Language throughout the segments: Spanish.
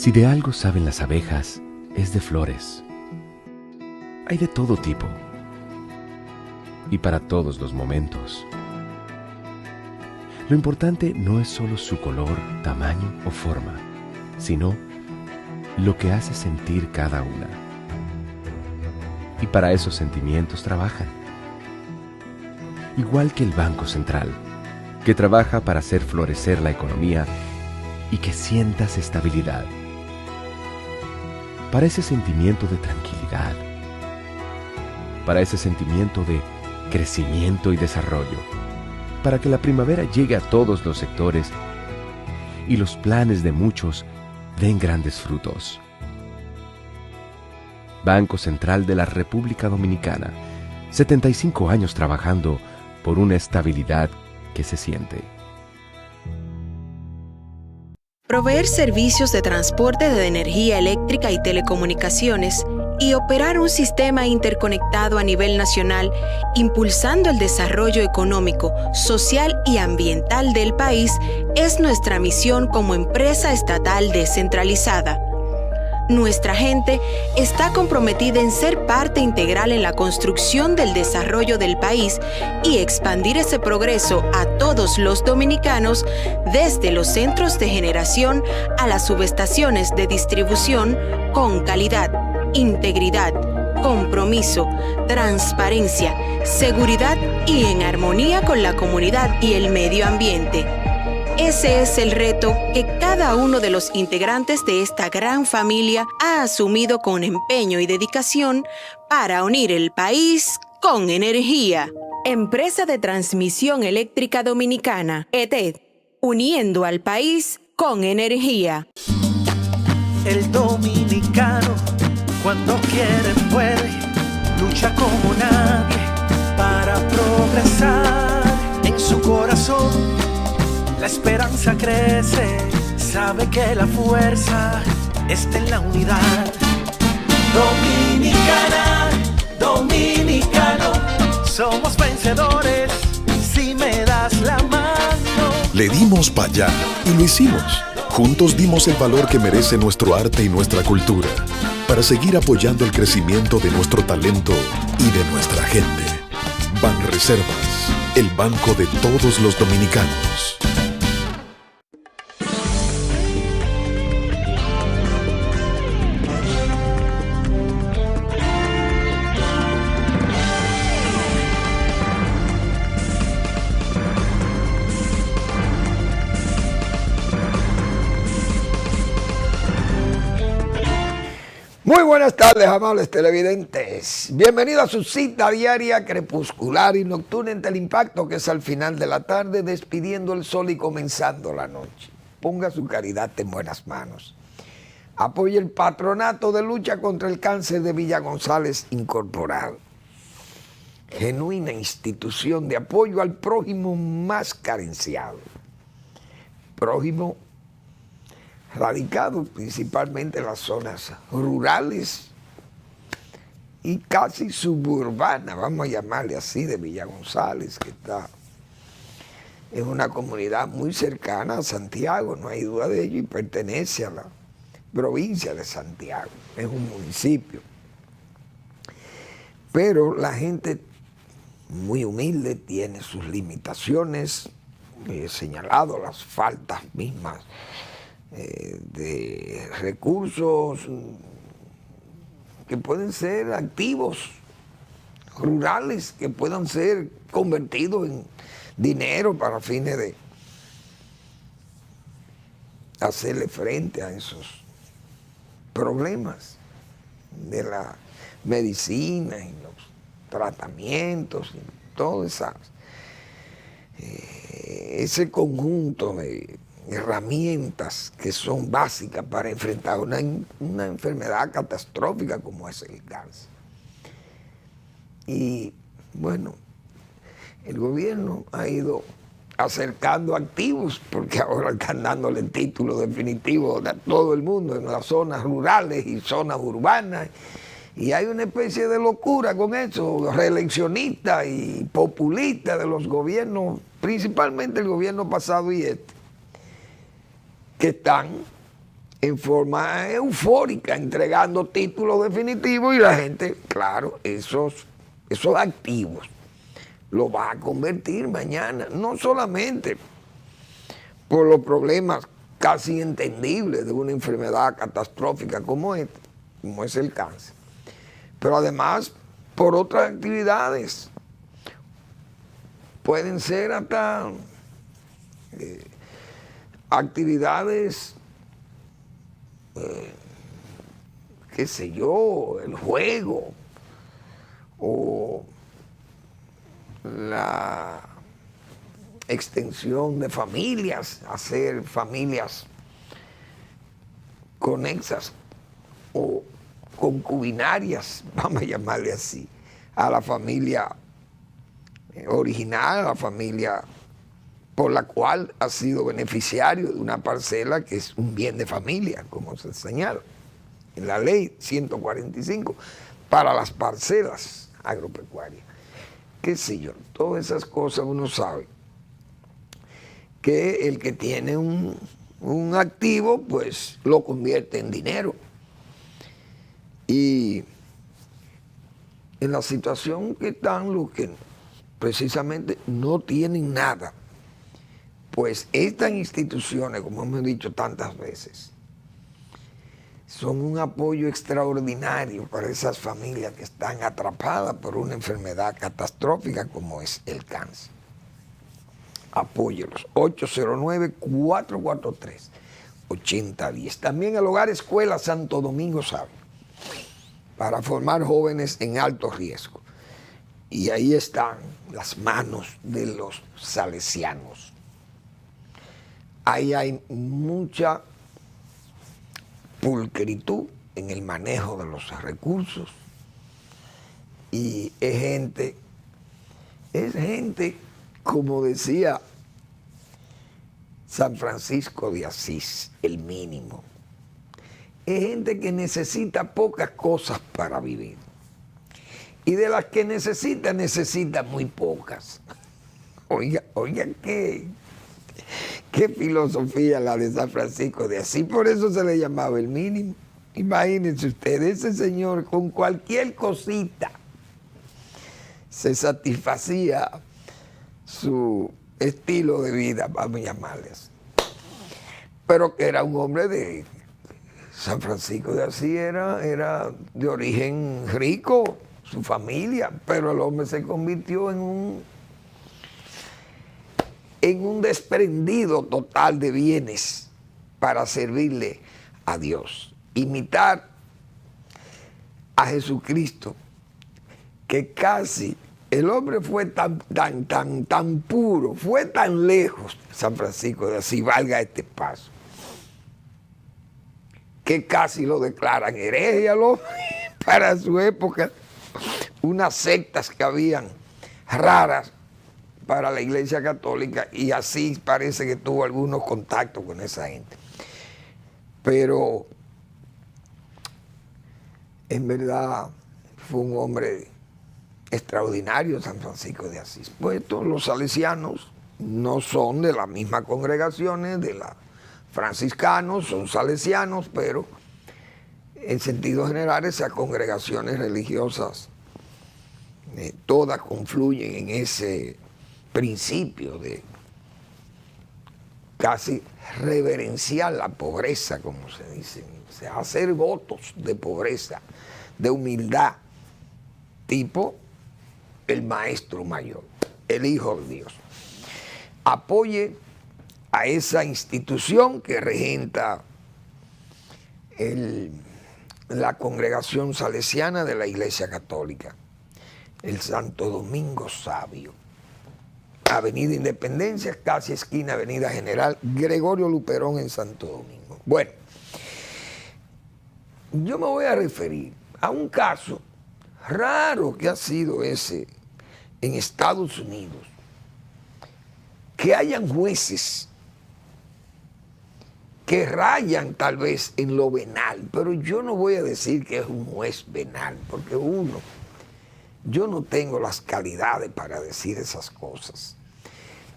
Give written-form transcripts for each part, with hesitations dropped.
Si de algo saben las abejas, es de flores. Hay de todo tipo y para todos los momentos. Lo importante no es solo su color, tamaño o forma, sino lo que hace sentir cada una. Y para esos sentimientos trabajan. Igual que el Banco Central, que trabaja para hacer florecer la economía y que sientas estabilidad. Para ese sentimiento de tranquilidad. Para ese sentimiento de crecimiento y desarrollo. Para que la primavera llegue a todos los sectores y los planes de muchos den grandes frutos. Banco Central de la República Dominicana, 75 años trabajando por una estabilidad que se siente. Proveer servicios de transporte de energía eléctrica y telecomunicaciones y operar un sistema interconectado a nivel nacional, impulsando el desarrollo económico, social y ambiental del país, es nuestra misión como empresa estatal descentralizada. Nuestra gente está comprometida en ser parte integral en la construcción del desarrollo del país y expandir ese progreso a todos los dominicanos, desde los centros de generación a las subestaciones de distribución, con calidad, integridad, compromiso, transparencia, seguridad y en armonía con la comunidad y el medio ambiente. Ese es el reto que cada uno de los integrantes de esta gran familia ha asumido con empeño y dedicación para unir el país con energía. Empresa de Transmisión Eléctrica Dominicana, ETED, uniendo al país con energía. El dominicano, cuando quiere puede, lucha como nadie para progresar. En su corazón la esperanza crece, sabe que la fuerza está en la unidad. Dominicana, dominicano, somos vencedores si me das la mano. Le dimos pa' allá y lo hicimos. Juntos dimos el valor que merece nuestro arte y nuestra cultura, para seguir apoyando el crecimiento de nuestro talento y de nuestra gente. Banreservas, el banco de todos los dominicanos. Muy buenas tardes, amables televidentes. Bienvenido a su cita diaria, crepuscular y nocturna entre el impacto, que es al final de la tarde, despidiendo el sol y comenzando la noche. Ponga su caridad en buenas manos. Apoye el Patronato de Lucha contra el Cáncer de Villa González Incorporado. Genuina institución de apoyo al prójimo más carenciado. Prójimo radicado principalmente en las zonas rurales y casi suburbanas, vamos a llamarle así, de Villa González, que es una comunidad muy cercana a Santiago, no hay duda de ello, y pertenece a la provincia de Santiago, es un municipio. Pero la gente muy humilde tiene sus limitaciones, he señalado las faltas mismas de recursos que pueden ser activos rurales, que puedan ser convertidos en dinero para fines de hacerle frente a esos problemas de la medicina y los tratamientos y todo ese conjunto de herramientas que son básicas para enfrentar una enfermedad catastrófica como es el cáncer. Y bueno, el gobierno ha ido acercando activos, porque ahora están dándole el título definitivo a todo el mundo en las zonas rurales y zonas urbanas, y hay una especie de locura con eso, reeleccionista y populista de los gobiernos, principalmente el gobierno pasado y este, que están en forma eufórica, entregando títulos definitivos y la gente, claro, esos activos los va a convertir mañana, no solamente por los problemas casi entendibles de una enfermedad catastrófica como esta, como es el cáncer, pero además por otras actividades. Pueden ser hasta actividades, qué sé yo, el juego o la extensión de familias, hacer familias conexas o concubinarias, vamos a llamarle así, a la familia original, a la familia por la cual ha sido beneficiario de una parcela que es un bien de familia, como se señala en la ley 145, para las parcelas agropecuarias. Qué sé yo, todas esas cosas uno sabe que el que tiene un activo, pues lo convierte en dinero. Y en la situación que están los que precisamente no tienen nada, pues estas instituciones, como hemos dicho tantas veces, son un apoyo extraordinario para esas familias que están atrapadas por una enfermedad catastrófica como es el cáncer. Apóyelos, 809-443-8010. También el Hogar Escuela Santo Domingo Sabio, para formar jóvenes en alto riesgo. Y ahí están las manos de los salesianos. Ahí hay mucha pulcritud en el manejo de los recursos y es gente, como decía San Francisco de Asís, el mínimo. Es gente que necesita pocas cosas para vivir. Y de las que necesita muy pocas. Oiga, qué filosofía la de San Francisco de Asís. Por eso se le llamaba el mínimo. Imagínense ustedes, ese señor con cualquier cosita se satisfacía su estilo de vida, vamos a llamarles. Pero que era un hombre de... San Francisco de Asís era de origen rico, su familia, pero el hombre se convirtió en un desprendido total de bienes para servirle a Dios. Imitar a Jesucristo, que casi el hombre fue tan puro, fue tan lejos, San Francisco de Asís, valga este paso, que casi lo declaran hereje al hombre para su época. Unas sectas que habían raras para la Iglesia Católica, y así parece que tuvo algunos contactos con esa gente. Pero en verdad fue un hombre extraordinario, San Francisco de Asís. Pues todos los salesianos no son de las mismas congregaciones, de la franciscanos, son salesianos, pero en sentido general esas congregaciones religiosas todas confluyen en ese principio de casi reverenciar la pobreza, como se dice, o sea, hacer votos de pobreza, de humildad, tipo el maestro mayor, el Hijo de Dios. Apoye a esa institución que regenta la congregación salesiana de la Iglesia Católica, el Santo Domingo Sabio. Avenida Independencia, casi esquina Avenida General Gregorio Luperón en Santo Domingo. Bueno, yo me voy a referir a un caso raro que ha sido ese en Estados Unidos, que hayan jueces que rayan tal vez en lo venal, pero yo no voy a decir que es un juez venal, porque yo no tengo las calidades para decir esas cosas.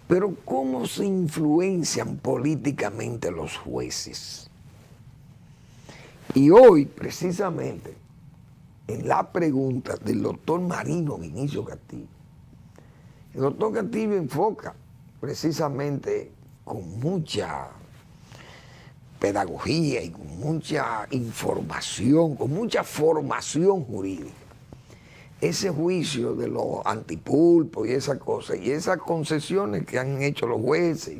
Pero ¿cómo se influencian políticamente los jueces? Y hoy, precisamente, en la pregunta del doctor Marino Vinicio Castillo, el doctor Castillo enfoca precisamente con mucha pedagogía y con mucha información, con mucha formación jurídica, ese juicio de los antipulpos y esas cosas, y esas concesiones que han hecho los jueces,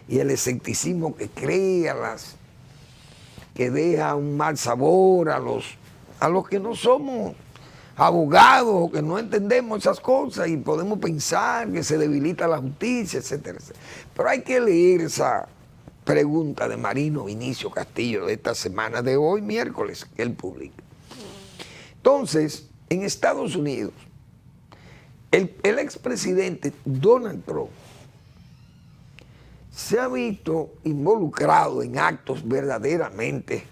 y el escepticismo que crea, que deja un mal sabor a los que no somos abogados o que no entendemos esas cosas y podemos pensar que se debilita la justicia, etcétera, etcétera. Pero hay que leer esa pregunta de Marino Vinicio Castillo de esta semana, de hoy, miércoles, que él publica. Entonces, en Estados Unidos, el expresidente Donald Trump se ha visto involucrado en actos verdaderamente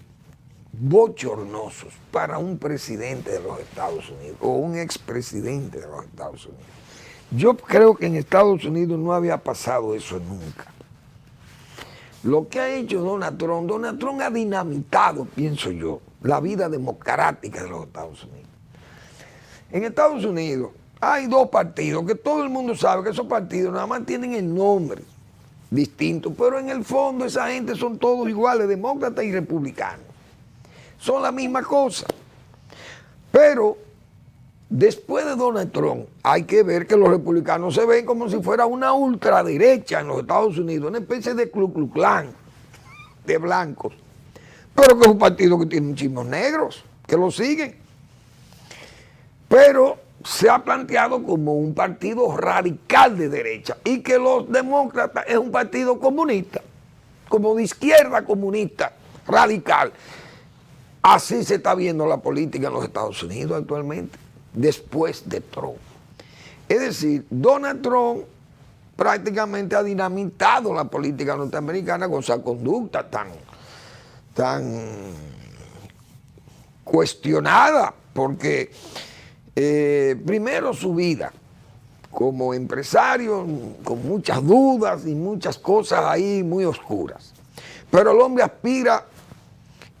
bochornosos para un presidente de los Estados Unidos o un expresidente de los Estados Unidos. Yo creo que en Estados Unidos no había pasado eso nunca. Lo que ha hecho Donald Trump ha dinamitado, pienso yo, la vida democrática de los Estados Unidos. En Estados Unidos hay dos partidos que todo el mundo sabe que esos partidos nada más tienen el nombre distinto, pero en el fondo esa gente son todos iguales, demócratas y republicanos. Son la misma cosa. Pero después de Donald Trump hay que ver que los republicanos se ven como si fuera una ultraderecha en los Estados Unidos, una especie de Ku Klux Klan de blancos, pero que es un partido que tiene muchísimos negros que lo siguen. Pero se ha planteado como un partido radical de derecha y que los demócratas es un partido comunista, como de izquierda comunista, radical. Así se está viendo la política en los Estados Unidos actualmente, después de Trump. Es decir, Donald Trump prácticamente ha dinamitado la política norteamericana con esa conducta tan cuestionada, porque primero su vida como empresario, con muchas dudas y muchas cosas ahí muy oscuras. Pero el hombre aspira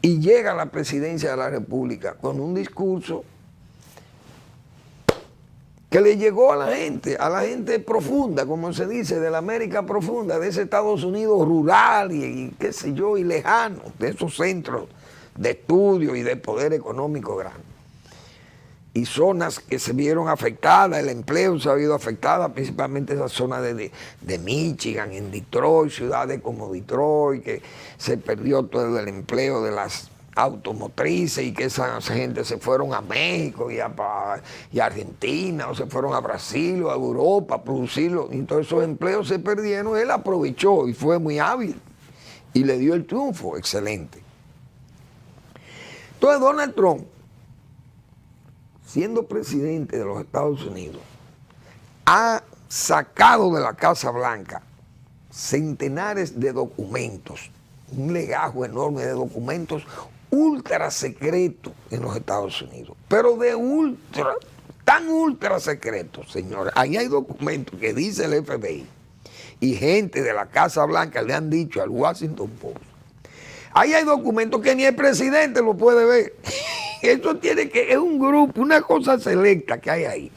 y llega a la presidencia de la República con un discurso que le llegó a la gente profunda, como se dice, de la América profunda, de ese Estados Unidos rural y qué sé yo, y lejano, de esos centros de estudio y de poder económico grande. Y zonas que se vieron afectadas, el empleo se ha visto afectada, principalmente esa zona de Michigan, en Detroit, ciudades como Detroit, que se perdió todo el empleo de las automotrices y que esa gente se fueron a México y a Argentina, o se fueron a Brasil o a Europa a producirlo, y todos esos empleos se perdieron. Él aprovechó y fue muy hábil y le dio el triunfo excelente. Entonces Donald Trump, siendo presidente de los Estados Unidos, ha sacado de la Casa Blanca centenares de documentos, un legajo enorme de documentos ultra secretos en los Estados Unidos, pero tan ultra secretos, señores. Ahí hay documentos que dice el FBI y gente de la Casa Blanca le han dicho al Washington Post. Ahí hay documentos que ni el presidente lo puede ver. Eso es un grupo, una cosa selecta que hay ahí,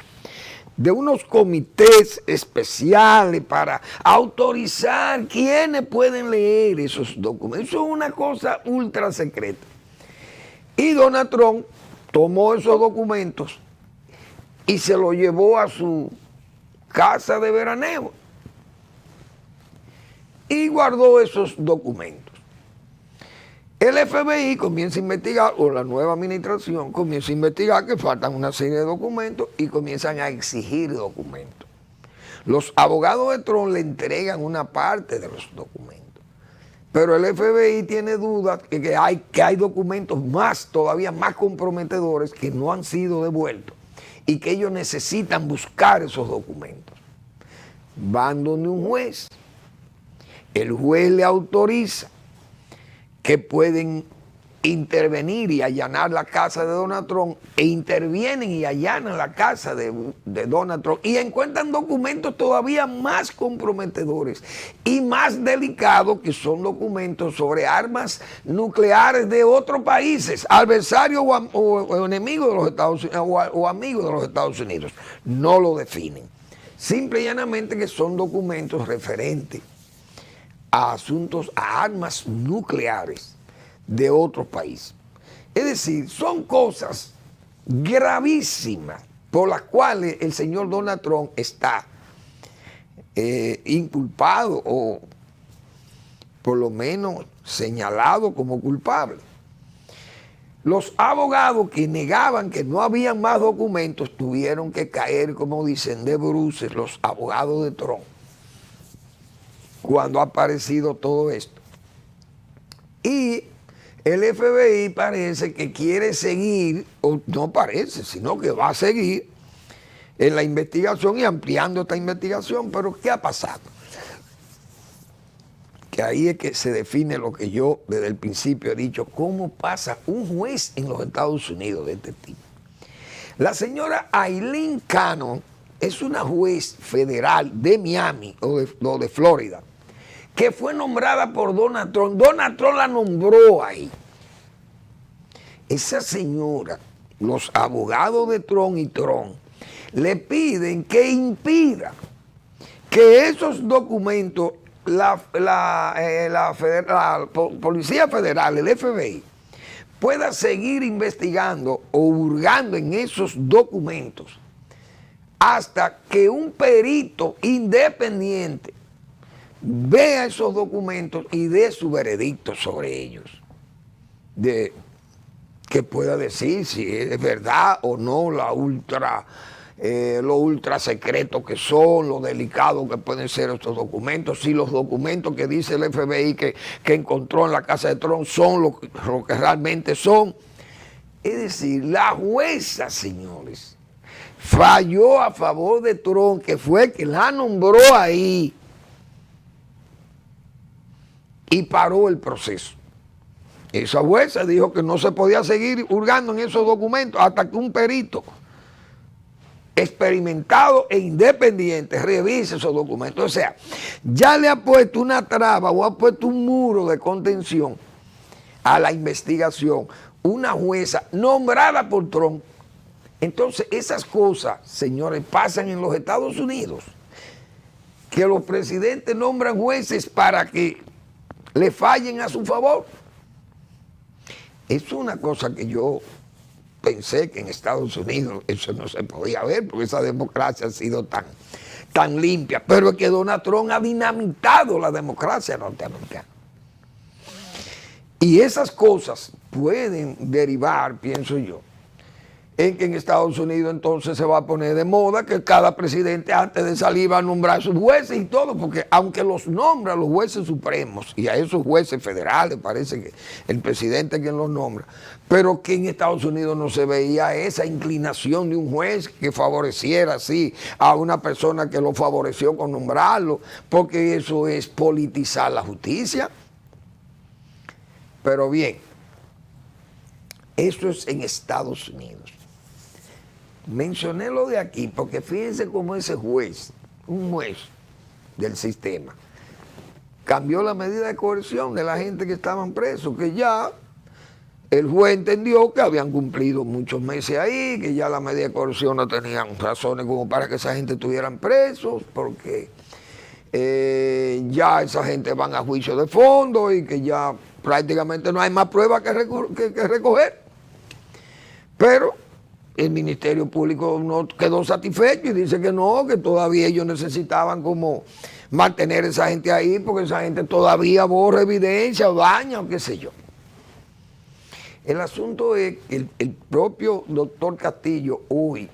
de unos comités especiales para autorizar quiénes pueden leer esos documentos. Eso es una cosa ultra secreta. Y Donald Trump tomó esos documentos y se los llevó a su casa de veraneo y guardó esos documentos. El FBI comienza a investigar, o la nueva administración comienza a investigar que faltan una serie de documentos y comienzan a exigir documentos. Los abogados de Trump le entregan una parte de los documentos, pero el FBI tiene dudas que hay documentos todavía más comprometedores que no han sido devueltos y que ellos necesitan buscar esos documentos. Van donde un juez, el juez le autoriza que pueden intervenir y allanar la casa de Donald Trump, e intervienen y allanan la casa de Donald Trump y encuentran documentos todavía más comprometedores y más delicados, que son documentos sobre armas nucleares de otros países, adversarios o enemigos de los Estados Unidos o amigos de los Estados Unidos. No lo definen. Simple y llanamente que son documentos referentes a asuntos, a armas nucleares de otros países. Es decir, son cosas gravísimas por las cuales el señor Donald Trump está inculpado o por lo menos señalado como culpable. Los abogados que negaban que no había más documentos tuvieron que caer, como dicen, de bruces, los abogados de Trump, cuando ha aparecido todo esto. Y el FBI parece que quiere seguir, o no parece, sino que va a seguir en la investigación y ampliando esta investigación. Pero ¿qué ha pasado? Que ahí es que se define lo que yo desde el principio he dicho: cómo pasa un juez en los Estados Unidos de este tipo. La señora Aileen Cannon es una juez federal de Miami o de Florida, que fue nombrada por Donald Trump. Donald Trump la nombró ahí. Esa señora, los abogados de Trump y Trump, le piden que impida que esos documentos, la Policía Federal, el FBI, pueda seguir investigando o hurgando en esos documentos hasta que un perito independiente vea esos documentos y dé su veredicto sobre ellos, de que pueda decir si es verdad o no lo ultra secreto que son, lo delicado que pueden ser estos documentos, si los documentos que dice el FBI que encontró en la casa de Trump son lo que realmente son. Es decir, la jueza, señores, falló a favor de Trump, que fue el que la nombró ahí, y paró el proceso. Esa jueza dijo que no se podía seguir hurgando en esos documentos hasta que un perito experimentado e independiente revise esos documentos. O sea, ya le ha puesto una traba o ha puesto un muro de contención a la investigación una jueza nombrada por Trump. Entonces, esas cosas, señores, pasan en los Estados Unidos, que los presidentes nombran jueces para que le fallen a su favor. Es una cosa que yo pensé que en Estados Unidos eso no se podía ver, porque esa democracia ha sido tan limpia. Pero es que Donald Trump ha dinamitado la democracia norteamericana. Y esas cosas pueden derivar, pienso yo, en que en Estados Unidos entonces se va a poner de moda que cada presidente antes de salir va a nombrar sus jueces y todo, porque aunque los nombra los jueces supremos, y a esos jueces federales parece que el presidente es quien los nombra, pero que en Estados Unidos no se veía esa inclinación de un juez que favoreciera así a una persona que lo favoreció con nombrarlo, porque eso es politizar la justicia. Pero bien, eso es en Estados Unidos. Mencioné lo de aquí porque fíjense cómo ese juez, un juez del sistema, cambió la medida de coerción de la gente que estaban presos, que ya el juez entendió que habían cumplido muchos meses ahí, que ya la medida de coerción no tenían razones como para que esa gente estuvieran presos, porque ya esa gente van a juicio de fondo y que ya prácticamente no hay más pruebas que recoger. Pero el Ministerio Público no quedó satisfecho y dice que no, que todavía ellos necesitaban como mantener a esa gente ahí porque esa gente todavía borra evidencia o daña o qué sé yo. El asunto es que el propio doctor Castillo hoy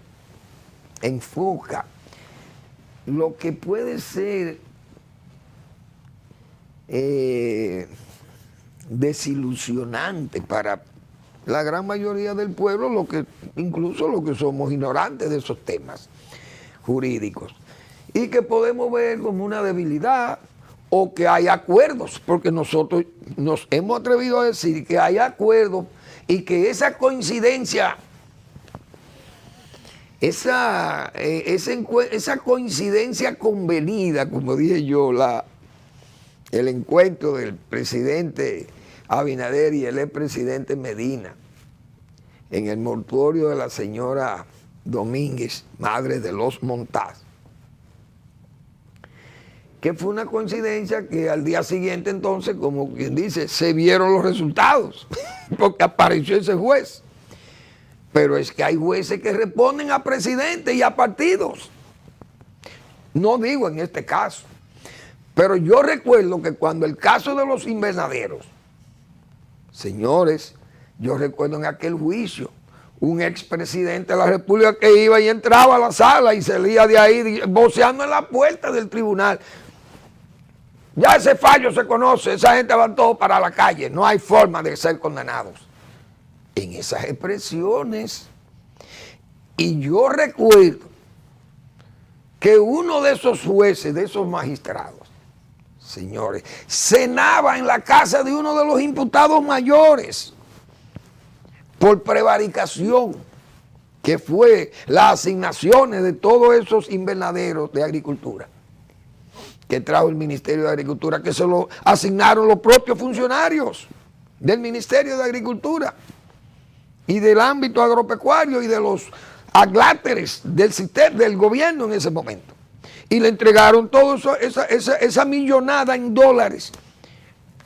enfoca lo que puede ser desilusionante para la gran mayoría del pueblo, incluso los que somos ignorantes de esos temas jurídicos, y que podemos ver como una debilidad o que hay acuerdos, porque nosotros nos hemos atrevido a decir que hay acuerdos y que esa coincidencia, esa coincidencia convenida, como dije yo, el encuentro del presidente Abinader y el expresidente Medina en el mortuorio de la señora Domínguez, madre de los Montaz, que fue una coincidencia que al día siguiente entonces, como quien dice, se vieron los resultados, porque apareció ese juez. Pero es que hay jueces que responden a presidentes y a partidos. No digo en este caso, pero yo recuerdo que cuando el caso de los invernaderos, señores, yo recuerdo en aquel juicio, un expresidente de la República que iba y entraba a la sala y salía de ahí voceando en la puerta del tribunal. Ya ese fallo se conoce, esa gente va todo para la calle, no hay forma de ser condenados. En esas expresiones. Y yo recuerdo que uno de esos jueces, de esos magistrados, señores, cenaba en la casa de uno de los imputados mayores por prevaricación, que fue las asignaciones de todos esos invernaderos de agricultura que trajo el Ministerio de Agricultura, que se lo asignaron los propios funcionarios del Ministerio de Agricultura y del ámbito agropecuario y de los agláteres del sistema, del gobierno en ese momento. Y le entregaron todo eso, esa millonada en dólares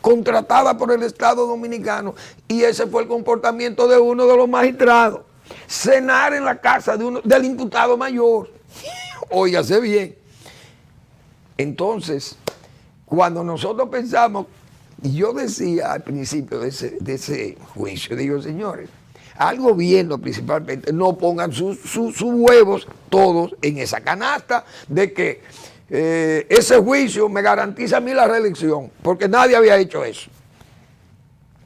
contratada por el Estado Dominicano, y ese fue el comportamiento de uno de los magistrados, cenar en la casa del imputado mayor. Óigase bien. Entonces, cuando nosotros pensamos, y yo decía al principio de ese juicio, digo, señores, al gobierno principalmente, no pongan sus huevos todos en esa canasta de que ese juicio me garantiza a mí la reelección, porque nadie había hecho eso.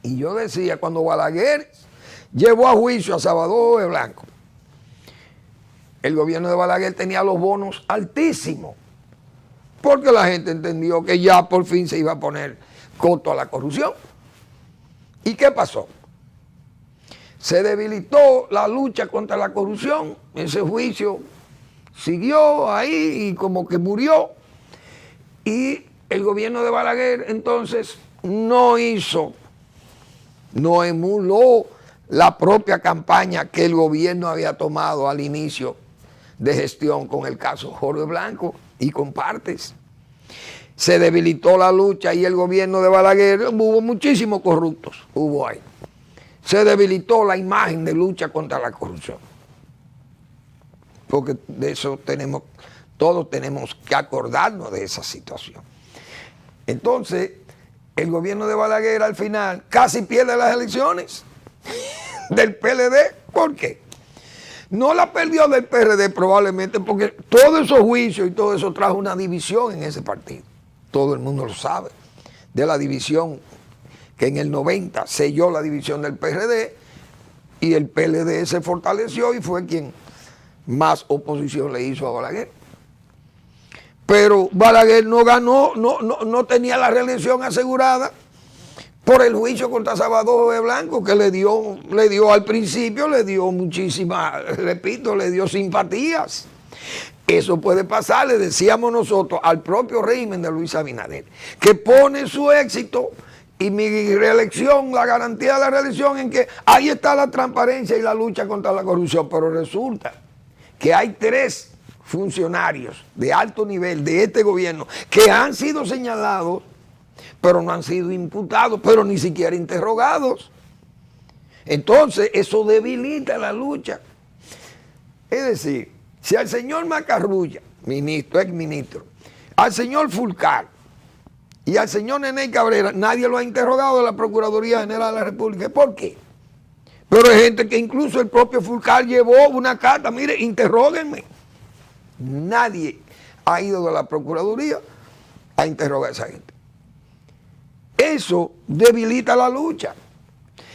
Y yo decía, cuando Balaguer llevó a juicio a Salvador Blanco, el gobierno de Balaguer tenía los bonos altísimos, porque la gente entendió que ya por fin se iba a poner coto a la corrupción. ¿Y qué pasó? Se debilitó la lucha contra la corrupción, ese juicio siguió ahí y como que murió, y el gobierno de Balaguer entonces no emuló la propia campaña que el gobierno había tomado al inicio de gestión con el caso Jorge Blanco y con partes. Se debilitó la lucha y el gobierno de Balaguer, hubo muchísimos corruptos, hubo ahí. Se debilitó la imagen de lucha contra la corrupción. Porque de eso todos tenemos que acordarnos de esa situación. Entonces, el gobierno de Balaguer al final casi pierde las elecciones del PLD. ¿Por qué? No la perdió del PRD probablemente porque todos esos juicios y todo eso trajo una división en ese partido. Todo el mundo lo sabe. De la división que en el 90 selló la división del PRD y el PLD se fortaleció y fue quien más oposición le hizo a Balaguer. Pero Balaguer no ganó, no tenía la reelección asegurada por el juicio contra Salvador Blanco, que le dio al principio, le dio muchísimas, repito, le dio simpatías. Eso puede pasar, le decíamos nosotros, al propio régimen de Luis Abinader, que pone su éxito y mi reelección, la garantía de la reelección en que ahí está la transparencia y la lucha contra la corrupción, pero resulta que hay 3 funcionarios de alto nivel de este gobierno que han sido señalados, pero no han sido imputados, pero ni siquiera interrogados. Entonces, eso debilita la lucha. Es decir, si al señor Macarrulla, ministro, exministro, al señor Fulcar y al señor Nene Cabrera, nadie lo ha interrogado de la Procuraduría General de la República. ¿Por qué? Pero hay gente que incluso el propio Fulcar llevó una carta, mire, interróguenme. Nadie ha ido de la Procuraduría a interrogar a esa gente. Eso debilita la lucha.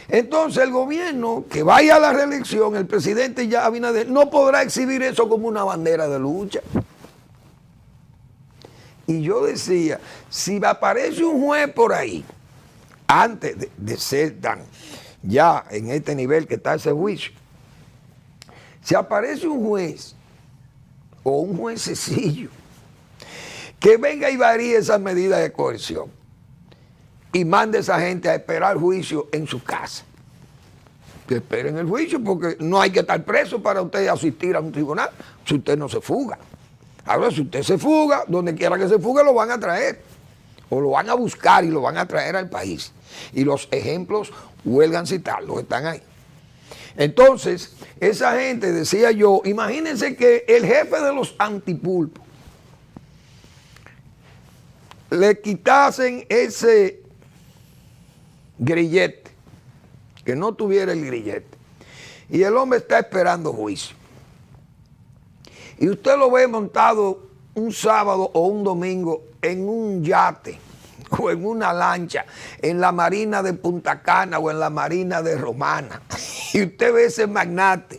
Entonces el gobierno que vaya a la reelección, el presidente ya Abinader, no podrá exhibir eso como una bandera de lucha. Y yo decía, si aparece un juez por ahí, antes de ser tan ya en este nivel que está ese juicio, si aparece un juez o un juececillo que venga y varíe esas medidas de coerción y mande a esa gente a esperar juicio en su casa, que esperen el juicio, porque no hay que estar preso para usted asistir a un tribunal si usted no se fuga. Ahora, si usted se fuga, donde quiera que se fugue, lo van a traer, o lo van a buscar y lo van a traer al país. Y los ejemplos, huelgan citarlos, están ahí. Entonces, esa gente, decía yo, imagínense que el jefe de los antipulpos le quitasen ese grillete, que no tuviera el grillete, y el hombre está esperando juicio. Y usted lo ve montado un sábado o un domingo en un yate o en una lancha en la marina de Punta Cana o en la marina de Romana. Y usted ve ese magnate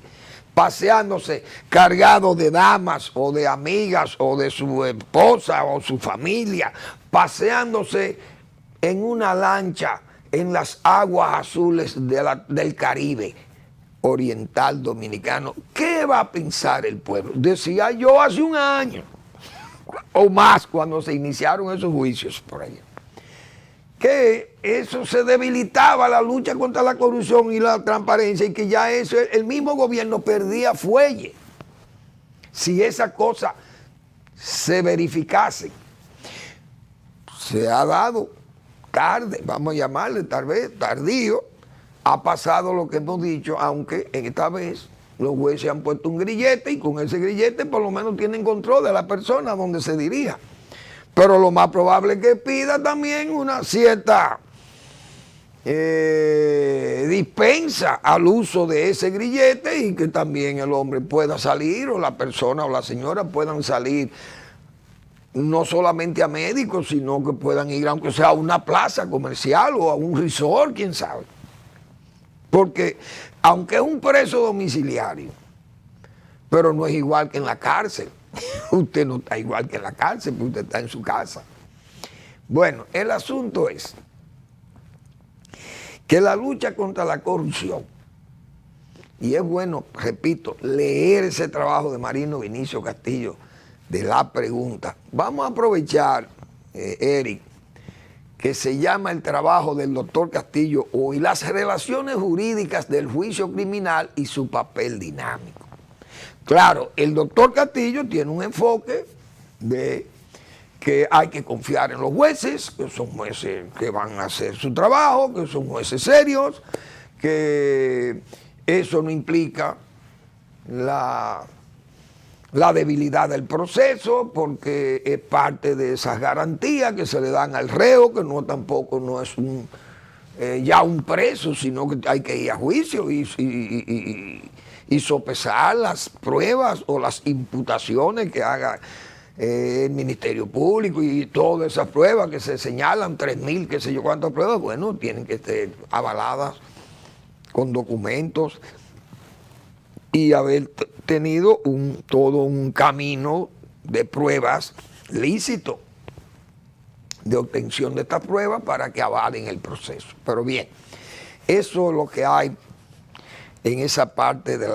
paseándose cargado de damas o de amigas o de su esposa o su familia, paseándose en una lancha en las aguas azules del Caribe oriental dominicano. ¿Qué va a pensar el pueblo? Decía yo hace un año o más, cuando se iniciaron esos juicios por allá, que eso se debilitaba la lucha contra la corrupción y la transparencia, y que ya eso, el mismo gobierno perdía fuelle si esa cosa se verificase. Se ha dado tarde, vamos a llamarle tal vez tardío. Ha pasado lo que hemos dicho, aunque esta vez los jueces han puesto un grillete, y con ese grillete por lo menos tienen control de la persona donde se dirija. Pero lo más probable es que pida también una cierta dispensa al uso de ese grillete, y que también el hombre pueda salir, o la persona o la señora puedan salir no solamente a médicos, sino que puedan ir, aunque sea a una plaza comercial o a un resort, quién sabe. Porque aunque es un preso domiciliario, pero no es igual que en la cárcel. Usted no está igual que en la cárcel, porque usted está en su casa. Bueno, el asunto es que la lucha contra la corrupción, y es bueno, repito, leer ese trabajo de Marino Vinicio Castillo de La Pregunta. Vamos a aprovechar, Eric, que se llama el trabajo del doctor Castillo hoy, las relaciones jurídicas del juicio criminal y su papel dinámico. Claro, el doctor Castillo tiene un enfoque de que hay que confiar en los jueces, que son jueces que van a hacer su trabajo, que son jueces serios, que eso no implica la debilidad del proceso, porque es parte de esas garantías que se le dan al reo, que no tampoco no es ya un preso, sino que hay que ir a juicio y sopesar las pruebas o las imputaciones que haga el Ministerio Público, y todas esas pruebas que se señalan, 3.000, qué sé yo cuántas pruebas, bueno, tienen que estar avaladas con documentos y haber tenido todo un camino de pruebas lícito, de obtención de estas pruebas para que avalen el proceso. Pero bien, eso es lo que hay en esa parte de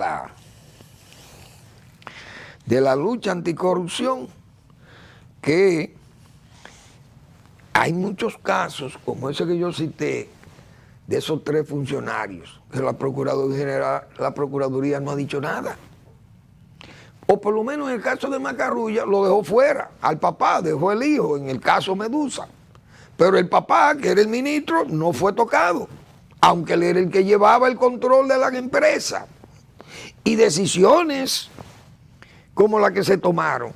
la lucha anticorrupción, que hay muchos casos, como ese que yo cité, de esos 3 funcionarios, que la Procuraduría no ha dicho nada. O por lo menos en el caso de Macarrulla lo dejó fuera, al papá, dejó el hijo, en el caso Medusa. Pero el papá, que era el ministro, no fue tocado, aunque él era el que llevaba el control de la empresa. Y decisiones como las que se tomaron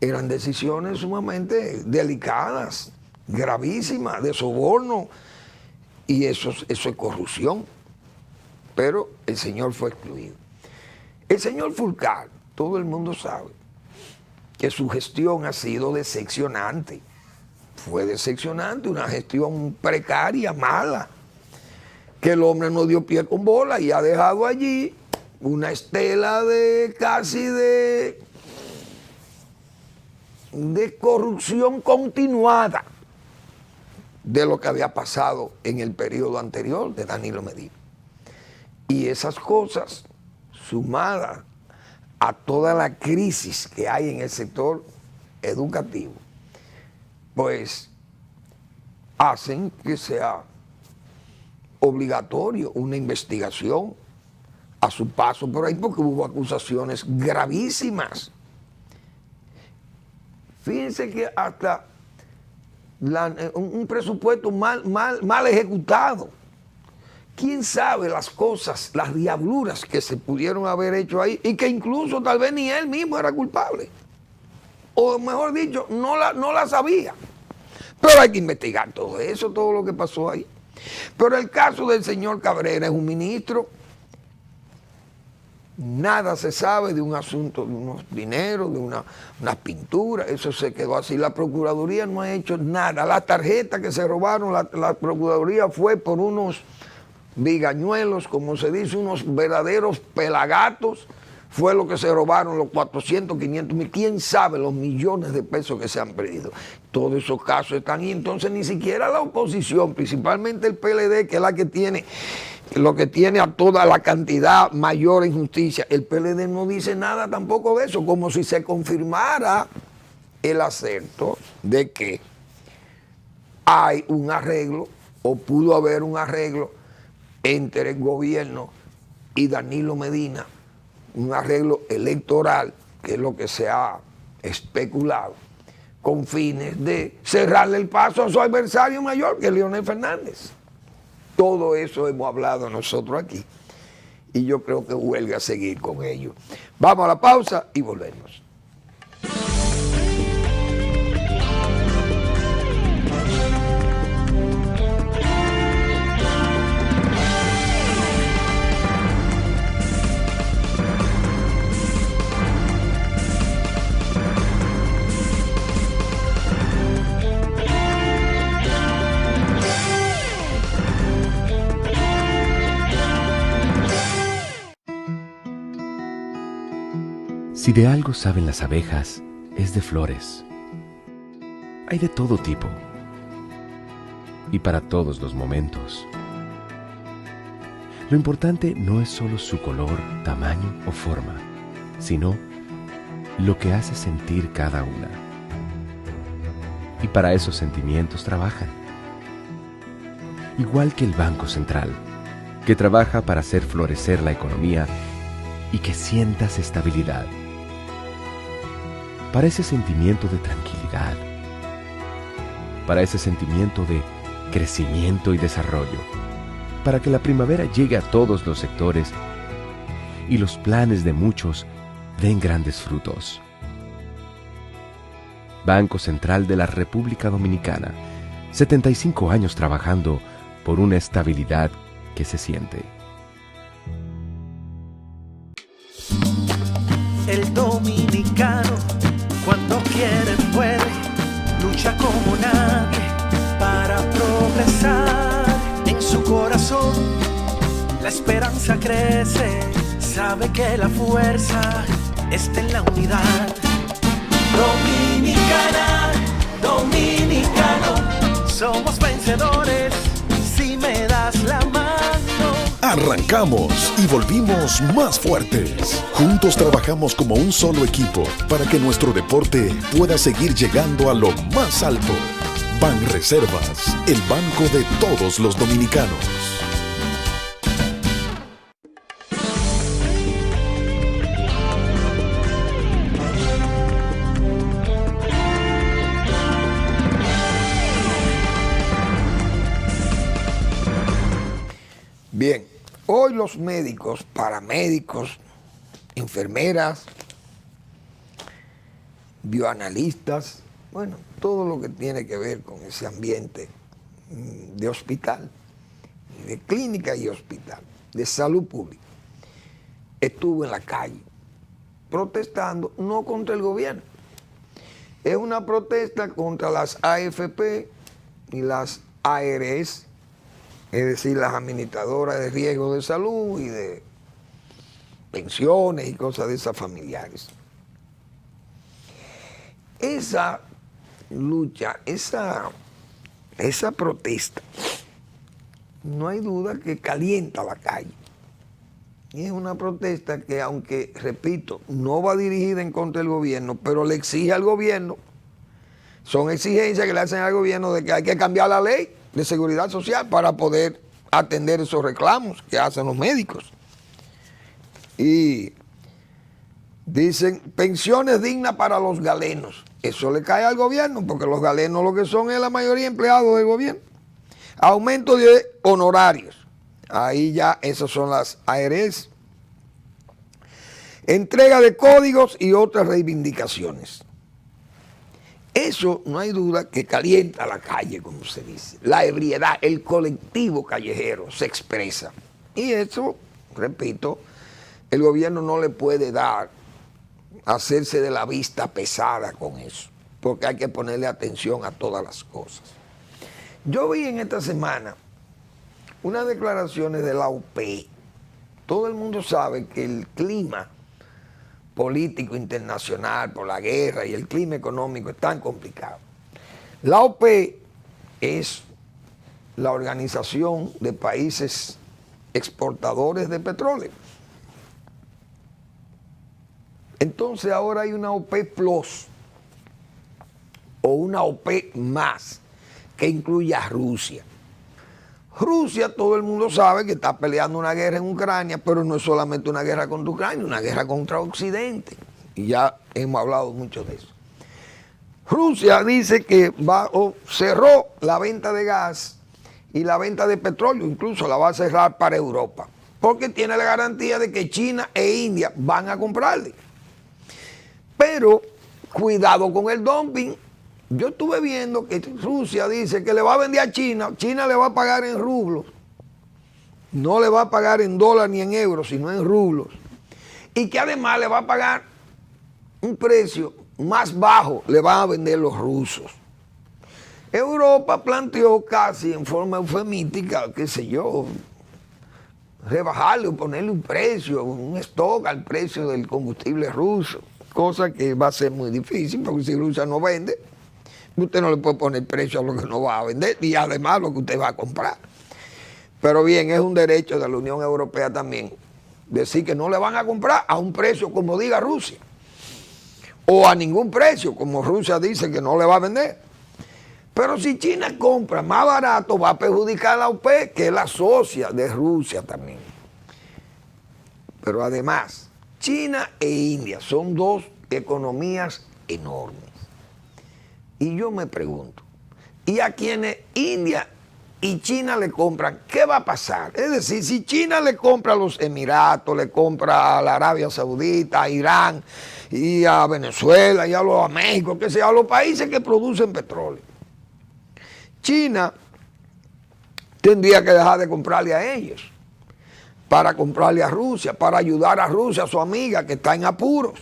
eran decisiones sumamente delicadas, gravísimas, de soborno, y eso es corrupción. Pero el señor fue excluido. El señor Fulcar, todo el mundo sabe que su gestión ha sido decepcionante. Fue decepcionante, una gestión precaria, mala, que el hombre no dio pie con bola y ha dejado allí una estela de casi de de corrupción continuada de lo que había pasado en el periodo anterior de Danilo Medina. Y esas cosas, sumadas a toda la crisis que hay en el sector educativo, pues hacen que sea obligatorio una investigación a su paso por ahí, porque hubo acusaciones gravísimas. Fíjense que hasta un presupuesto mal ejecutado. ¿Quién sabe las cosas, las diabluras que se pudieron haber hecho ahí y que incluso tal vez ni él mismo era culpable? O mejor dicho, no la sabía. Pero hay que investigar todo eso, todo lo que pasó ahí. Pero el caso del señor Cabrera es un ministro. Nada se sabe de un asunto, de unos dineros, de unas pinturas. Eso se quedó así. La Procuraduría no ha hecho nada. La tarjeta que se robaron, la Procuraduría fue por unos bigañuelos, como se dice, unos verdaderos pelagatos. Fue lo que se robaron, los 400, 500 mil. ¿Quién sabe los millones de pesos que se han perdido? Todos esos casos están ahí. Entonces ni siquiera la oposición, principalmente el PLD, que es la que tiene, lo que tiene a toda la cantidad mayor en justicia, el PLD no dice nada tampoco de eso, como si se confirmara el acerto de que hay un arreglo, o pudo haber un arreglo entre el gobierno y Danilo Medina, un arreglo electoral, que es lo que se ha especulado, con fines de cerrarle el paso a su adversario mayor, que es Leonel Fernández. Todo eso hemos hablado nosotros aquí y yo creo que huelga a seguir con ello. Vamos a la pausa y volvemos. Si de algo saben las abejas, es de flores. Hay de todo tipo y para todos los momentos. Lo importante no es solo su color, tamaño o forma, sino lo que hace sentir cada una. Y para esos sentimientos trabajan. Igual que el Banco Central, que trabaja para hacer florecer la economía y que sientas estabilidad. Para ese sentimiento de tranquilidad, para ese sentimiento de crecimiento y desarrollo, para que la primavera llegue a todos los sectores y los planes de muchos den grandes frutos. Banco Central de la República Dominicana, 75 años trabajando por una estabilidad que se siente. El dominicano, cuando quiere puede, lucha como nadie para progresar. En su corazón la esperanza crece, sabe que la fuerza está en la unidad. Dominicana, dominicano, somos vencedores si me das la mano. Arrancamos y volvimos más fuertes. Juntos trabajamos como un solo equipo para que nuestro deporte pueda seguir llegando a lo más alto. Banreservas, el banco de todos los dominicanos. Bien, hoy los médicos, paramédicos, enfermeras, bioanalistas, bueno, todo lo que tiene que ver con ese ambiente de hospital, de clínica y hospital, de salud pública, estuvo en la calle protestando, no contra el gobierno. Es una protesta contra las AFP y las ARS, es decir, las administradoras de riesgo de salud y de pensiones y cosas de esas familiares. esa lucha, esa protesta, no hay duda que calienta la calle. Y es una protesta que, aunque, repito, no va dirigida en contra del gobierno, pero le exige al gobierno, son exigencias que le hacen al gobierno de que hay que cambiar la ley de seguridad social para poder atender esos reclamos que hacen los médicos. Y dicen pensiones dignas para los galenos. Eso le cae al gobierno, porque los galenos lo que son es la mayoría empleados del gobierno. Aumento de honorarios. Ahí ya esas son las ARS. Entrega de códigos y otras reivindicaciones. Eso no hay duda que calienta la calle, como se dice. La ebriedad, el colectivo callejero se expresa. Y eso, repito, el gobierno no le puede dar, hacerse de la vista pesada con eso, porque hay que ponerle atención a todas las cosas. Yo vi en esta semana unas declaraciones de la OPE. Todo el mundo sabe que el clima político internacional por la guerra y el clima económico es tan complicado. La OPE es la Organización de Países Exportadores de Petróleo. Entonces ahora hay una OPE Plus o una OPE más que incluye a Rusia. Rusia, todo el mundo sabe que está peleando una guerra en Ucrania, pero no es solamente una guerra contra Ucrania, una guerra contra Occidente. Y ya hemos hablado mucho de eso. Rusia dice que cerró la venta de gas y la venta de petróleo, incluso la va a cerrar para Europa, porque tiene la garantía de que China e India van a comprarle. Pero cuidado con el dumping. Yo estuve viendo que Rusia dice que le va a vender a China, China le va a pagar en rublos, no le va a pagar en dólares ni en euros, sino en rublos, y que además le va a pagar un precio más bajo, le van a vender los rusos. Europa planteó casi en forma eufemística, qué sé yo, rebajarle o ponerle un precio, un stock al precio del combustible ruso, cosa que va a ser muy difícil, porque si Rusia no vende, usted no le puede poner precio a lo que no va a vender y además lo que usted va a comprar. Pero bien, es un derecho de la Unión Europea también decir que no le van a comprar a un precio como diga Rusia o a ningún precio como Rusia dice que no le va a vender. Pero si China compra más barato va a perjudicar a la OPEP, que es la socia de Rusia también. Pero además, China e India son dos economías enormes. Y yo me pregunto, ¿y a quienes India y China le compran, qué va a pasar? Es decir, si China le compra a los Emiratos, le compra a la Arabia Saudita, a Irán, y a Venezuela, y a México, que sea, a los países que producen petróleo, China tendría que dejar de comprarle a ellos para comprarle a Rusia, para ayudar a Rusia, a su amiga que está en apuros.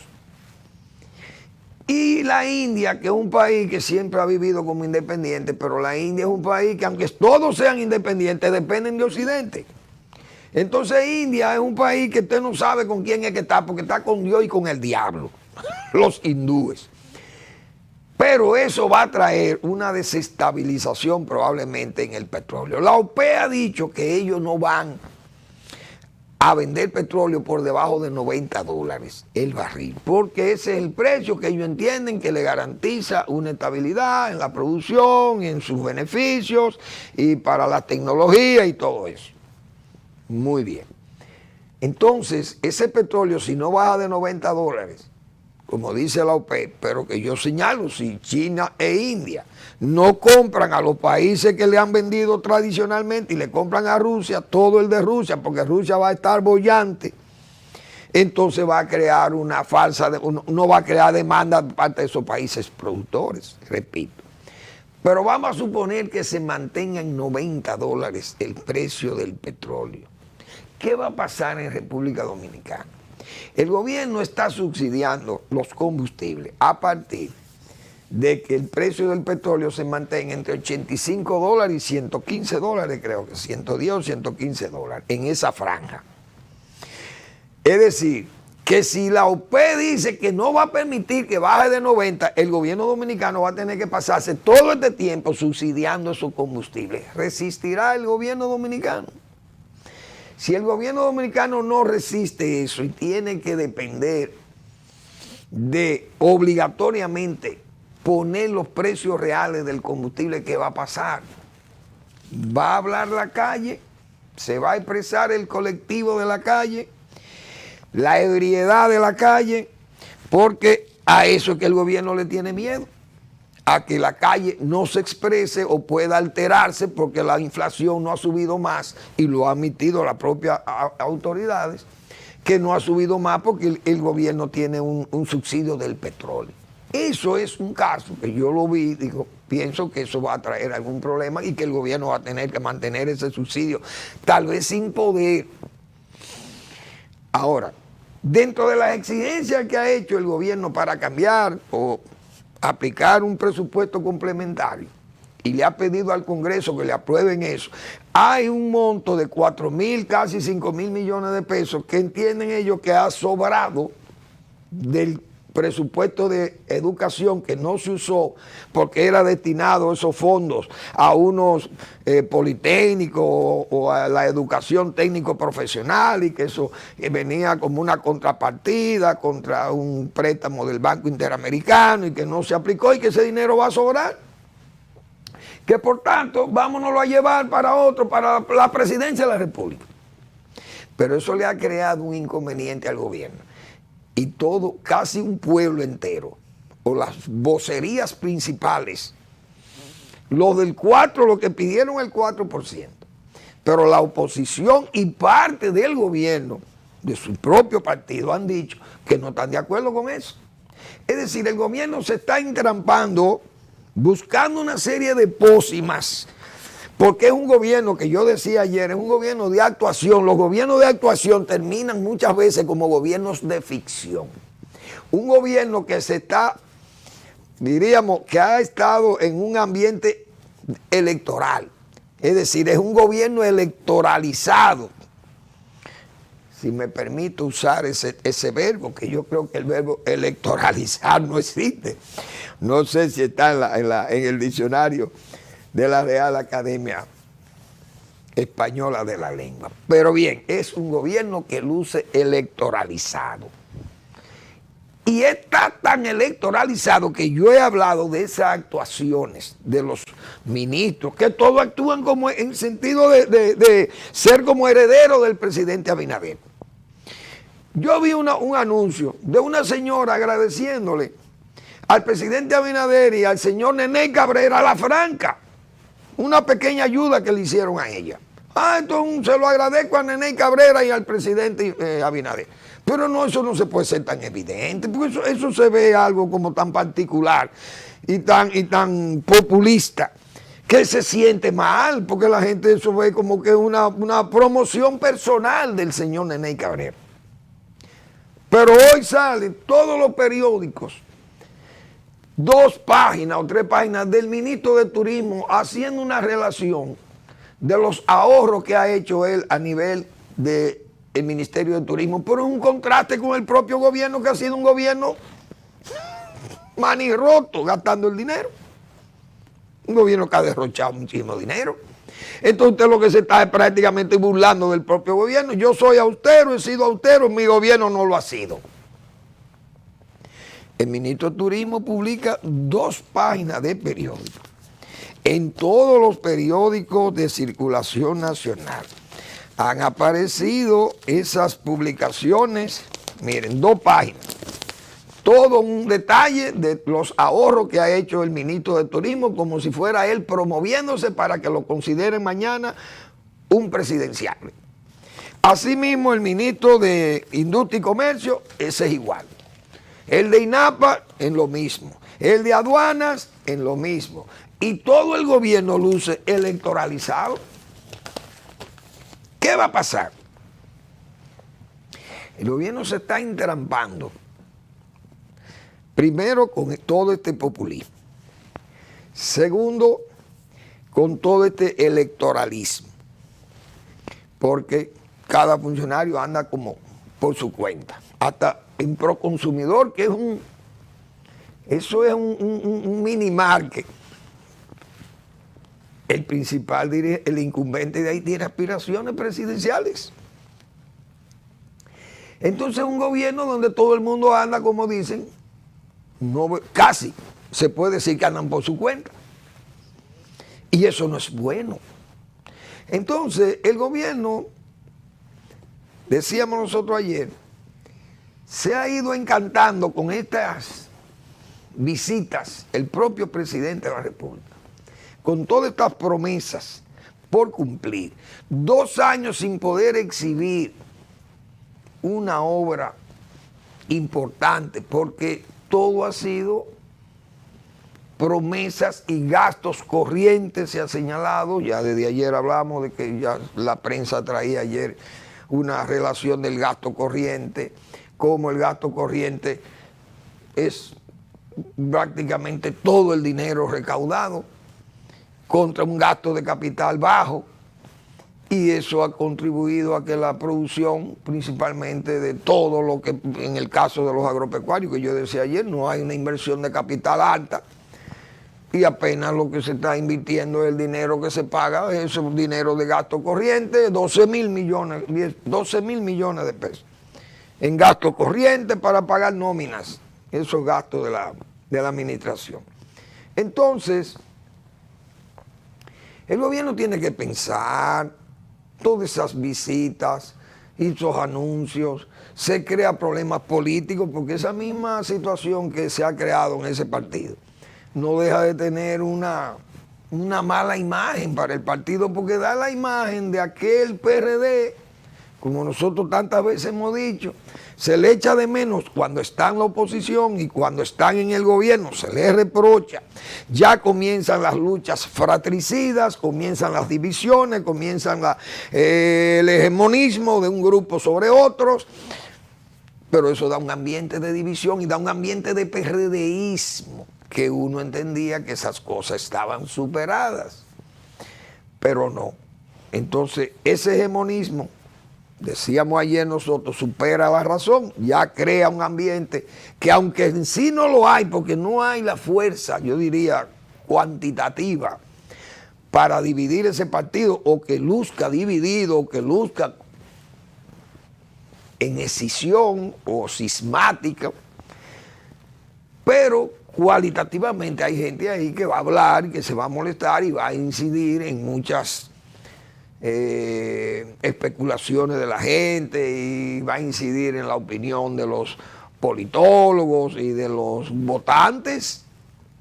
Y la India, que es un país que siempre ha vivido como independiente, pero la India es un país que aunque todos sean independientes, dependen de Occidente. Entonces India es un país que usted no sabe con quién es que está, porque está con Dios y con el diablo, los hindúes. Pero eso va a traer una desestabilización probablemente en el petróleo. La OPEP ha dicho que ellos no van a vender petróleo por debajo de $90 el barril, porque ese es el precio que ellos entienden que le garantiza una estabilidad en la producción, en sus beneficios y para la tecnología y todo eso. Muy bien. Entonces, ese petróleo, si no baja de $90, como dice la OPEP, pero que yo señalo, si China e India no compran a los países que le han vendido tradicionalmente y le compran a Rusia, todo el de Rusia, porque Rusia va a estar bollante, entonces va a crear una falsa, no va a crear demanda de parte de esos países productores, repito. Pero vamos a suponer que se mantenga en $90 el precio del petróleo. ¿Qué va a pasar en República Dominicana? El gobierno está subsidiando los combustibles a partir de que el precio del petróleo se mantenga entre $85 y $115, creo que 110 o $115, en esa franja. Es decir, que si la OPE dice que no va a permitir que baje de 90, el gobierno dominicano va a tener que pasarse todo este tiempo subsidiando esos combustibles. ¿Resistirá el gobierno dominicano? Si el gobierno dominicano no resiste eso y tiene que depender de obligatoriamente poner los precios reales del combustible, ¿qué va a pasar? Va a hablar la calle, se va a expresar el colectivo de la calle, la ebriedad de la calle, porque a eso es que el gobierno le tiene miedo, a que la calle no se exprese o pueda alterarse porque la inflación no ha subido más, y lo ha admitido las propias autoridades, que no ha subido más porque el gobierno tiene un subsidio del petróleo. Eso es un caso que yo lo vi, digo, pienso que eso va a traer algún problema y que el gobierno va a tener que mantener ese subsidio, tal vez sin poder. Ahora, dentro de las exigencias que ha hecho el gobierno para cambiar o aplicar un presupuesto complementario, y le ha pedido al Congreso que le aprueben eso, hay un monto de 4.000, casi 5.000 millones de pesos que entienden ellos que ha sobrado del presupuesto de educación, que no se usó porque era destinado esos fondos a unos politécnicos o a la educación técnico profesional, y que eso venía como una contrapartida contra un préstamo del Banco Interamericano y que no se aplicó y que ese dinero va a sobrar. Que por tanto, vámonoslo a llevar para otro, para la presidencia de la República. Pero eso le ha creado un inconveniente al gobierno. Y todo, casi un pueblo entero, o las vocerías principales, los del 4, los que pidieron el 4%, pero la oposición y parte del gobierno, de su propio partido, han dicho que no están de acuerdo con eso. Es decir, el gobierno se está entrampando, buscando una serie de pócimas, porque es un gobierno que yo decía ayer, es un gobierno de actuación. Los gobiernos de actuación terminan muchas veces como gobiernos de ficción. Un gobierno que se está, diríamos, que ha estado en un ambiente electoral. Es decir, es un gobierno electoralizado. Si me permito usar ese verbo, que yo creo que el verbo electoralizar no existe. No sé si está en el diccionario de la Real Academia Española de la Lengua. Pero bien, es un gobierno que luce electoralizado. Y está tan electoralizado que yo he hablado de esas actuaciones de los ministros, que todos actúan como en sentido de ser como heredero del presidente Abinader. Yo vi un anuncio de una señora agradeciéndole al presidente Abinader y al señor Nene Cabrera la franca, una pequeña ayuda que le hicieron a ella. Entonces se lo agradezco a Nene Cabrera y al presidente Abinader. Pero no, eso no se puede ser tan evidente, porque eso se ve algo como tan particular y tan populista, que se siente mal, porque la gente eso ve como que una promoción personal del señor Nene Cabrera. Pero hoy salen todos los periódicos, 2 páginas o 3 páginas del ministro de Turismo haciendo una relación de los ahorros que ha hecho él a nivel del Ministerio de Turismo, pero es un contraste con el propio gobierno, que ha sido un gobierno manirroto, gastando el dinero. Un gobierno que ha derrochado muchísimo dinero. Entonces usted lo que se está es prácticamente burlando del propio gobierno. Yo soy austero, he sido austero, mi gobierno no lo ha sido. El ministro de Turismo publica 2 páginas de periódico en todos los periódicos de circulación nacional. Han aparecido esas publicaciones, miren, 2 páginas. Todo un detalle de los ahorros que ha hecho el ministro de Turismo, como si fuera él promoviéndose para que lo consideren mañana un presidenciable. Asimismo, el ministro de Industria y Comercio, ese es igual. El de INAPA, en lo mismo. El de Aduanas, en lo mismo. Y todo el gobierno luce electoralizado. ¿Qué va a pasar? El gobierno se está entrampando. Primero, con todo este populismo. Segundo, con todo este electoralismo. Porque cada funcionario anda como por su cuenta. Hasta en Proconsumidor, que es un mini market. El principal, el incumbente de ahí tiene aspiraciones presidenciales. Entonces un gobierno donde todo el mundo anda, como dicen, casi se puede decir que andan por su cuenta. Y eso no es bueno. Entonces el gobierno, decíamos nosotros ayer, se ha ido encantando con estas visitas, el propio presidente de la República, con todas estas promesas por cumplir. 2 años sin poder exhibir una obra importante, porque todo ha sido promesas y gastos corrientes, se ha señalado. Ya desde ayer hablamos de que ya la prensa traía ayer una relación del gasto corriente, como el gasto corriente es prácticamente todo el dinero recaudado contra un gasto de capital bajo, y eso ha contribuido a que la producción, principalmente de todo lo que, en el caso de los agropecuarios, que yo decía ayer, no hay una inversión de capital alta, y apenas lo que se está invirtiendo es el dinero que se paga, es un dinero de gasto corriente, 12.000 millones de pesos en gasto corriente para pagar nóminas, esos gastos de la administración. Entonces, el gobierno tiene que pensar todas esas visitas y esos anuncios, se crea problemas políticos, porque esa misma situación que se ha creado en ese partido no deja de tener una mala imagen para el partido, porque da la imagen de aquel PRD, como nosotros tantas veces hemos dicho, se le echa de menos cuando está en la oposición, y cuando están en el gobierno se les reprocha. Ya comienzan las luchas fratricidas, comienzan las divisiones, comienzan el hegemonismo de un grupo sobre otros, pero eso da un ambiente de división y da un ambiente de PRDismo, que uno entendía que esas cosas estaban superadas, pero no. Entonces ese hegemonismo, decíamos ayer nosotros, supera la razón, ya crea un ambiente que, aunque en sí no lo hay, porque no hay la fuerza, yo diría, cuantitativa para dividir ese partido, o que luzca dividido, o que luzca en escisión o cismática, pero cualitativamente hay gente ahí que va a hablar, que se va a molestar y va a incidir en muchas especulaciones de la gente, y va a incidir en la opinión de los politólogos y de los votantes,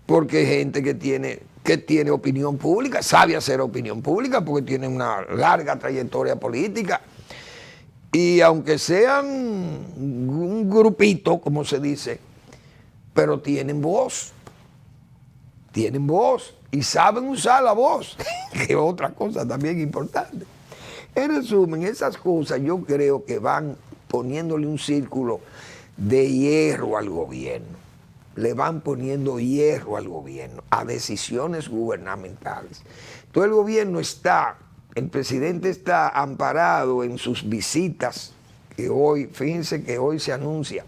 porque hay gente que tiene opinión pública, sabe hacer opinión pública, porque tiene una larga trayectoria política, y aunque sean un grupito, como se dice, pero tienen voz y saben usar la voz, que es otra cosa también importante. En resumen, esas cosas yo creo que van poniéndole un círculo de hierro al gobierno, le van poniendo hierro al gobierno, a decisiones gubernamentales. Todo el gobierno el presidente está amparado en sus visitas, que hoy, fíjense que hoy se anuncia,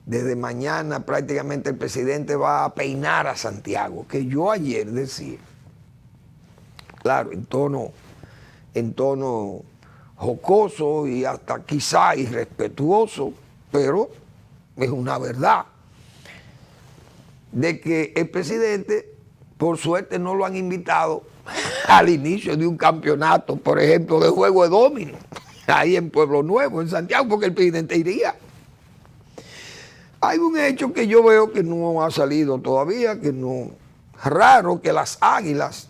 desde mañana prácticamente el presidente va a peinar a Santiago, que yo ayer decía, claro, en tono jocoso y hasta quizá irrespetuoso, pero es una verdad, de que el presidente, por suerte, no lo han invitado al inicio de un campeonato, por ejemplo, de juego de dominó, ahí en Pueblo Nuevo, en Santiago, porque el presidente iría. Hay un hecho que yo veo que no ha salido todavía, que no, raro que las Águilas,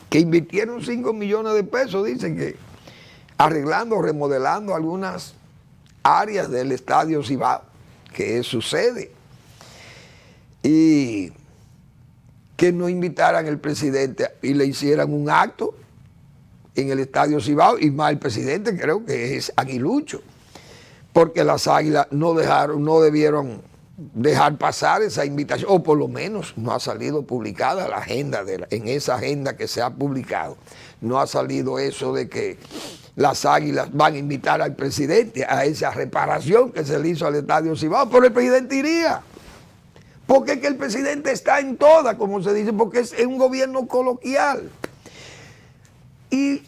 que invirtieron 5 millones de pesos, dicen que arreglando, remodelando algunas áreas del Estadio Cibao, que sucede, y que no invitaran al presidente y le hicieran un acto en el Estadio Cibao, y más el presidente, creo que es aguilucho, porque las Águilas no debieron dejar pasar esa invitación, o por lo menos no ha salido publicada la agenda, en esa agenda que se ha publicado, no ha salido eso de que las Águilas van a invitar al presidente a esa reparación que se le hizo al Estadio Cibao, pero el presidente iría. Porque es que el presidente está en toda, como se dice, porque es un gobierno coloquial. Y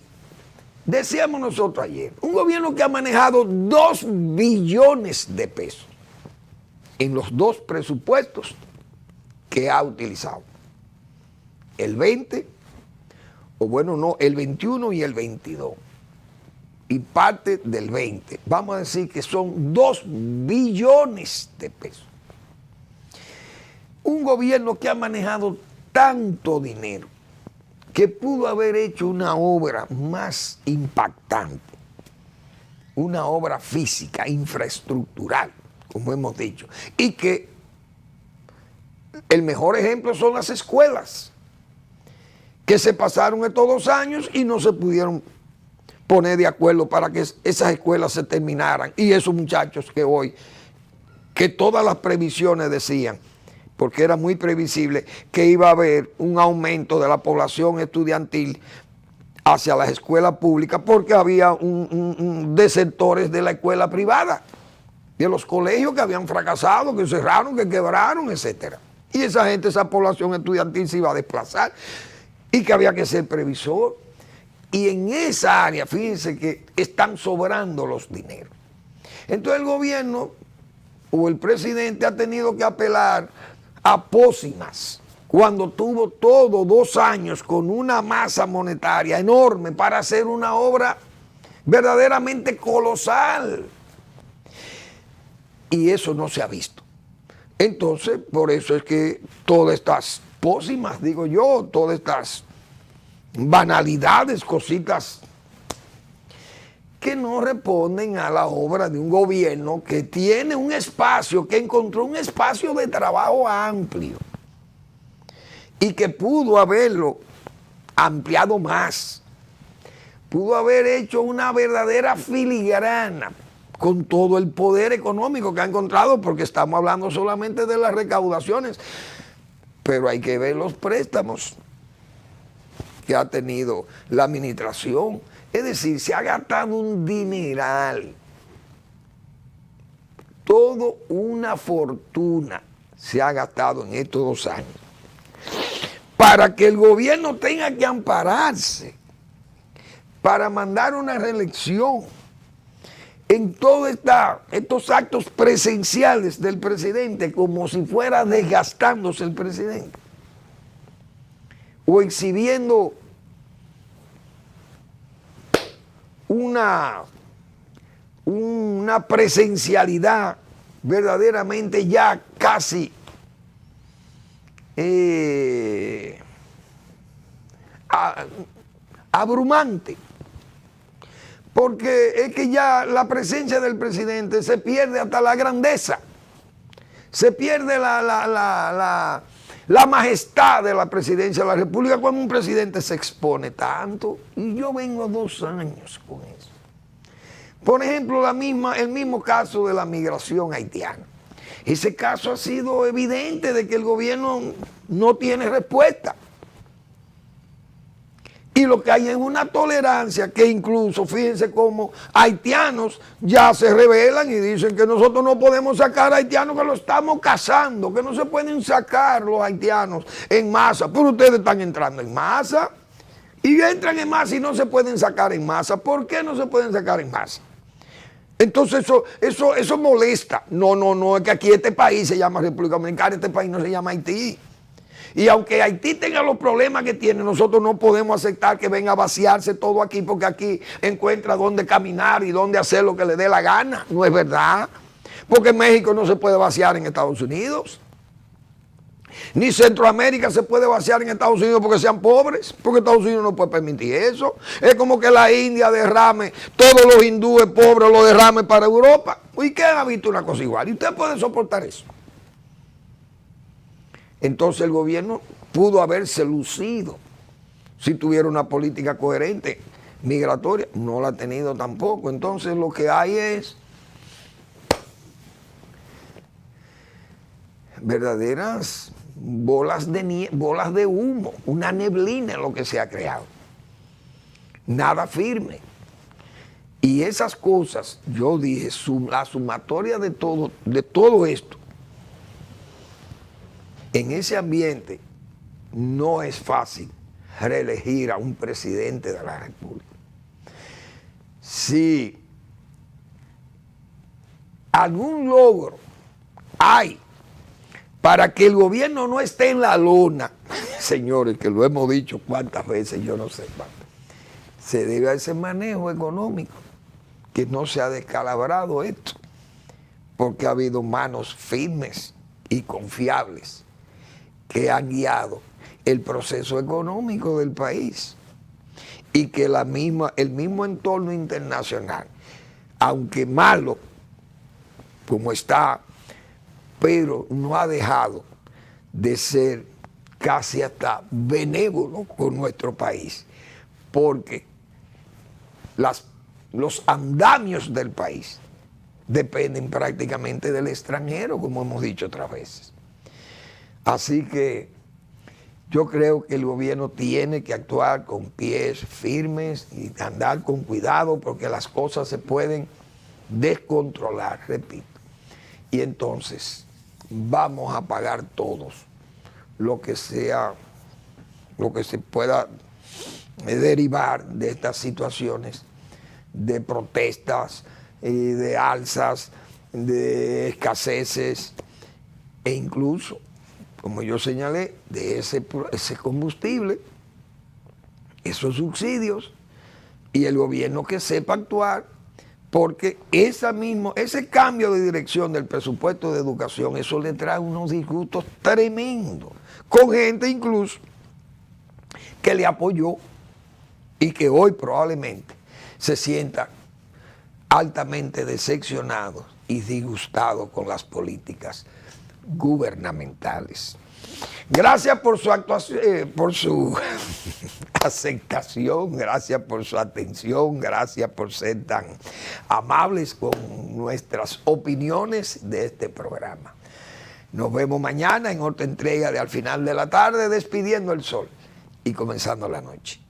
decíamos nosotros ayer, un gobierno que ha manejado 2 billones de pesos en los 2 presupuestos que ha utilizado. El 20, o bueno, no, el 21 y el 22. Y parte del 20. Vamos a decir que son 2 billones de pesos. Un gobierno que ha manejado tanto dinero que pudo haber hecho una obra más impactante, una obra física, infraestructural, como hemos dicho, y que el mejor ejemplo son las escuelas, que se pasaron estos 2 años y no se pudieron poner de acuerdo para que esas escuelas se terminaran, y esos muchachos que hoy, que todas las previsiones decían, porque era muy previsible que iba a haber un aumento de la población estudiantil hacia las escuelas públicas, porque había desertores de la escuela privada, de los colegios que habían fracasado, que cerraron, que quebraron, etc. Y esa gente, esa población estudiantil se iba a desplazar y que había que ser previsor. Y en esa área, fíjense que están sobrando los dineros. Entonces el gobierno o el presidente ha tenido que apelar a pócimas, cuando tuvo todo 2 años con una masa monetaria enorme para hacer una obra verdaderamente colosal. Y eso no se ha visto. Entonces, por eso es que todas estas pócimas, digo yo, todas estas banalidades, cositas que no responden a la obra de un gobierno que tiene un espacio, que encontró un espacio de trabajo amplio y que pudo haberlo ampliado más, pudo haber hecho una verdadera filigrana con todo el poder económico que ha encontrado, porque estamos hablando solamente de las recaudaciones, pero hay que ver los préstamos que ha tenido la administración. Es decir, se ha gastado un dineral, todo una fortuna se ha gastado en estos 2 años, para que el gobierno tenga que ampararse, para mandar una reelección en todos estos actos presenciales del presidente, como si fuera desgastándose el presidente, o exhibiendo una presencialidad verdaderamente ya casi abrumante, porque es que ya la presencia del presidente se pierde hasta la grandeza, se pierde la majestad de la presidencia de la República cuando un presidente se expone tanto. Y yo vengo 2 años con eso. Por ejemplo, el mismo caso de la migración haitiana. Ese caso ha sido evidente de que el gobierno no tiene respuesta. Y lo que hay es una tolerancia que incluso, fíjense cómo haitianos ya se rebelan y dicen que nosotros no podemos sacar a haitianos, que lo estamos cazando, que no se pueden sacar los haitianos en masa. Pero ustedes están entrando en masa y entran en masa y no se pueden sacar en masa. ¿Por qué no se pueden sacar en masa? Entonces eso molesta. No, es que aquí este país se llama República Dominicana, este país no se llama Haití. Y aunque Haití tenga los problemas que tiene, nosotros no podemos aceptar que venga a vaciarse todo aquí, porque aquí encuentra dónde caminar y dónde hacer lo que le dé la gana. No es verdad. Porque México no se puede vaciar en Estados Unidos. Ni Centroamérica se puede vaciar en Estados Unidos porque sean pobres, porque Estados Unidos no puede permitir eso. Es como que la India derrame, todos los hindúes pobres lo derrame para Europa. ¿Y qué ha visto una cosa igual? ¿Y usted puede soportar eso? Entonces el gobierno pudo haberse lucido si tuviera una política coherente migratoria. No la ha tenido tampoco. Entonces lo que hay es verdaderas bolas de humo, una neblina en lo que se ha creado. Nada firme. Y esas cosas, yo dije, la sumatoria de todo esto, en ese ambiente no es fácil reelegir a un presidente de la República. Si algún logro hay para que el gobierno no esté en la lona, señores, que lo hemos dicho cuántas veces, yo no sé cuántas, se debe a ese manejo económico, que no se ha descalabrado esto, porque ha habido manos firmes y confiables que han guiado el proceso económico del país, y que el mismo entorno internacional, aunque malo como está, pero no ha dejado de ser casi hasta benévolo con nuestro país, porque los andamios del país dependen prácticamente del extranjero, como hemos dicho otras veces. Así que yo creo que el gobierno tiene que actuar con pies firmes y andar con cuidado, porque las cosas se pueden descontrolar, repito. Y entonces vamos a pagar todos lo que se pueda derivar de estas situaciones de protestas, de alzas, de escaseces, e incluso, como yo señalé, de ese combustible, esos subsidios, y el gobierno que sepa actuar, porque ese cambio de dirección del presupuesto de educación, eso le trae unos disgustos tremendos, con gente incluso que le apoyó y que hoy probablemente se sientan altamente decepcionados y disgustados con las políticas gubernamentales. Gracias por su actuación, por su aceptación, gracias por su atención, gracias por ser tan amables con nuestras opiniones de este programa. Nos vemos mañana en otra entrega de Al Final de la Tarde, despidiendo el sol y comenzando la noche.